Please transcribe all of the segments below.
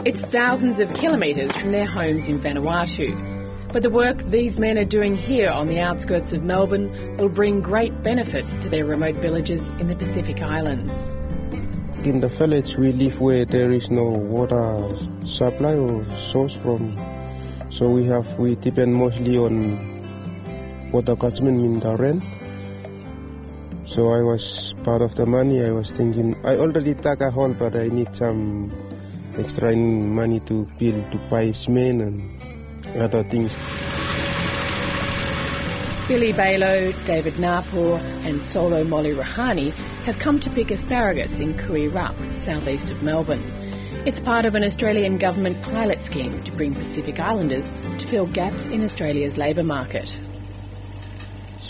It's thousands of kilometres from their homes in Vanuatu. But the work these men are doing here on the outskirts of Melbourne will bring great benefits to their remote villages in the Pacific Islands. In the village we live where there is no water supply or source from. So we depend mostly on water catchment in the rain. So I was part of the money. I was thinking I already dug a hole, but I need some extra money to build, to buy cement and other things. Billy Balo, David Napur and Solo Molly Rahani have come to pick asparagus in Kui Rup, southeast of Melbourne. It's part of an Australian government pilot scheme to bring Pacific Islanders to fill gaps in Australia's labour market.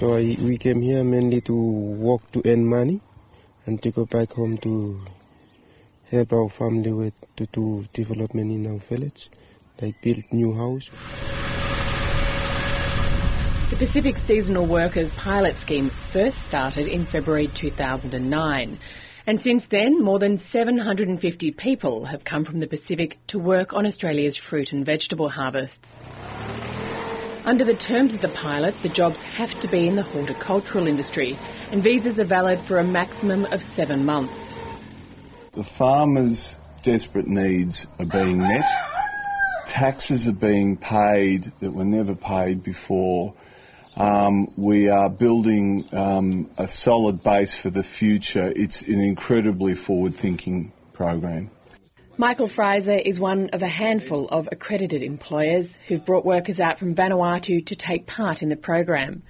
So we came here mainly to work to earn money and to go back home to help our family with to do development in our village, like build new house. The Pacific Seasonal Workers Pilot Scheme first started in February 2009. And since then, more than 750 people have come from the Pacific to work on Australia's fruit and vegetable harvests. Under the terms of the pilot, the jobs have to be in the horticultural industry, and visas are valid for a maximum of 7 months. The farmers' desperate needs are being met. Taxes are being paid that were never paid before. We are building a solid base for the future. It's an incredibly forward-thinking program. Michael Fraser is one of a handful of accredited employers who've brought workers out from Vanuatu to take part in the program.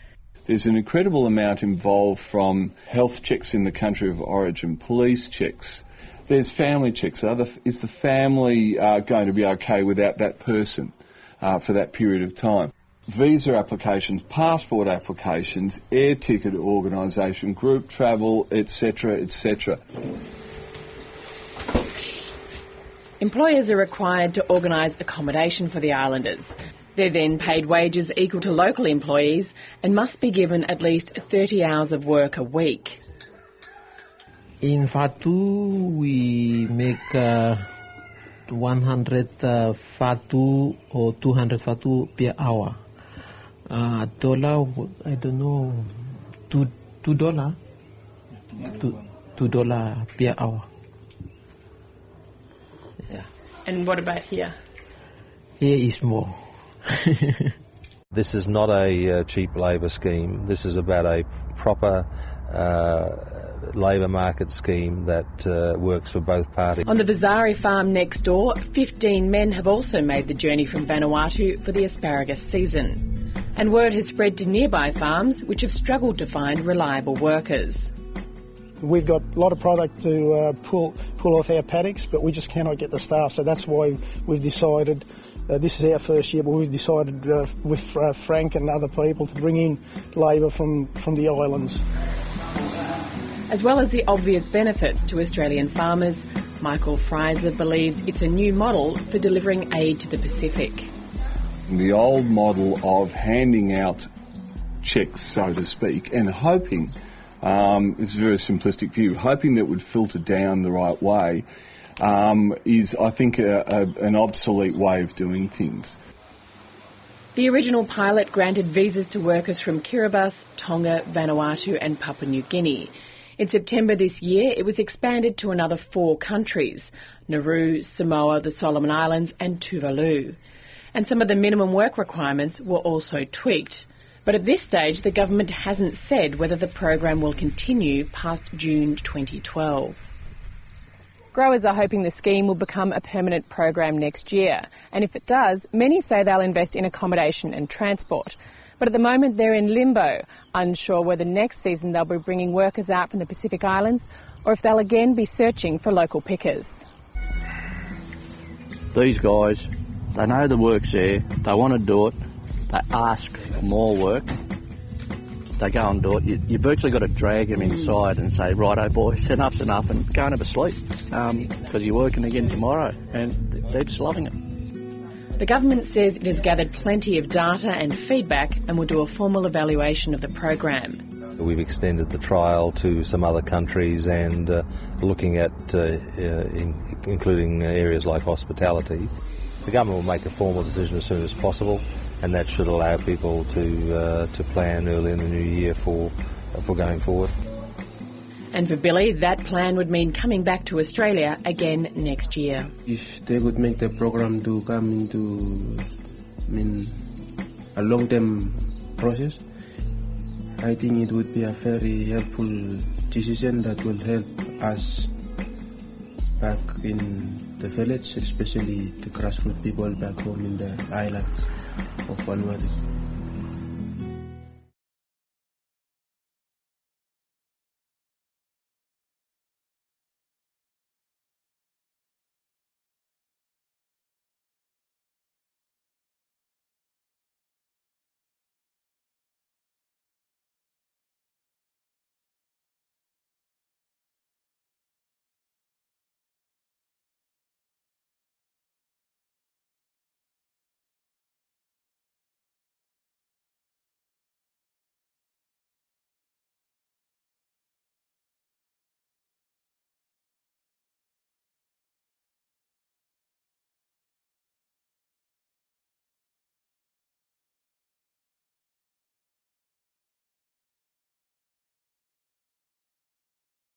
There's an incredible amount involved, from health checks in the country of origin, police checks. There's family checks. Is the family going to be okay without that person for that period of time? Visa applications, passport applications, air ticket organisation, group travel, etc., etc. Employers are required to organise accommodation for the islanders. They're then paid wages equal to local employees and must be given at least 30 hours of work a week. In Fatu, we make 100 Fatu or 200 Fatu per hour. Dollar, I don't know, $2 per hour. Yeah. And what about here? Here is more. This is not a cheap labour scheme. This is about a proper labour market scheme that works for both parties. On the Vizari farm next door, 15 men have also made the journey from Vanuatu for the asparagus season. And word has spread to nearby farms which have struggled to find reliable workers. We've got a lot of product to pull off our paddocks, but we just cannot get the staff. So that's why we've decided, this is our first year, but we've decided with Frank and other people to bring in labour from the islands. As well as the obvious benefits to Australian farmers, Michael Fraser believes it's a new model for delivering aid to the Pacific. The old model of handing out cheques, so to speak, and hoping, it's a very simplistic view, hoping that would filter down the right way, is, I think, an obsolete way of doing things. The original pilot granted visas to workers from Kiribati, Tonga, Vanuatu and Papua New Guinea. In September this year, it was expanded to another 4 countries: Nauru, Samoa, the Solomon Islands and Tuvalu. And some of the minimum work requirements were also tweaked. But at this stage, the government hasn't said whether the program will continue past June 2012. Growers are hoping the scheme will become a permanent program next year. And if it does, many say they'll invest in accommodation and transport. But at the moment, they're in limbo, unsure whether next season they'll be bringing workers out from the Pacific Islands or if they'll again be searching for local pickers. These guys, they know the work's there, they want to do it, they ask for more work, they go and do it. You virtually got to drag them inside and say, righto boys, enough's enough, and go and have a sleep, because you're working again tomorrow, and they're just loving it. The government says it has gathered plenty of data and feedback and will do a formal evaluation of the program. We've extended the trial to some other countries and looking at including areas like hospitality. The government will make a formal decision as soon as possible, and that should allow people to plan early in the new year for going forward. And for Billy, that plan would mean coming back to Australia again next year. If they would make the program to come into a long-term process, I think it would be a very helpful decision that will help us back in the village, especially the grassroots people back home in the islands of Vanuatu.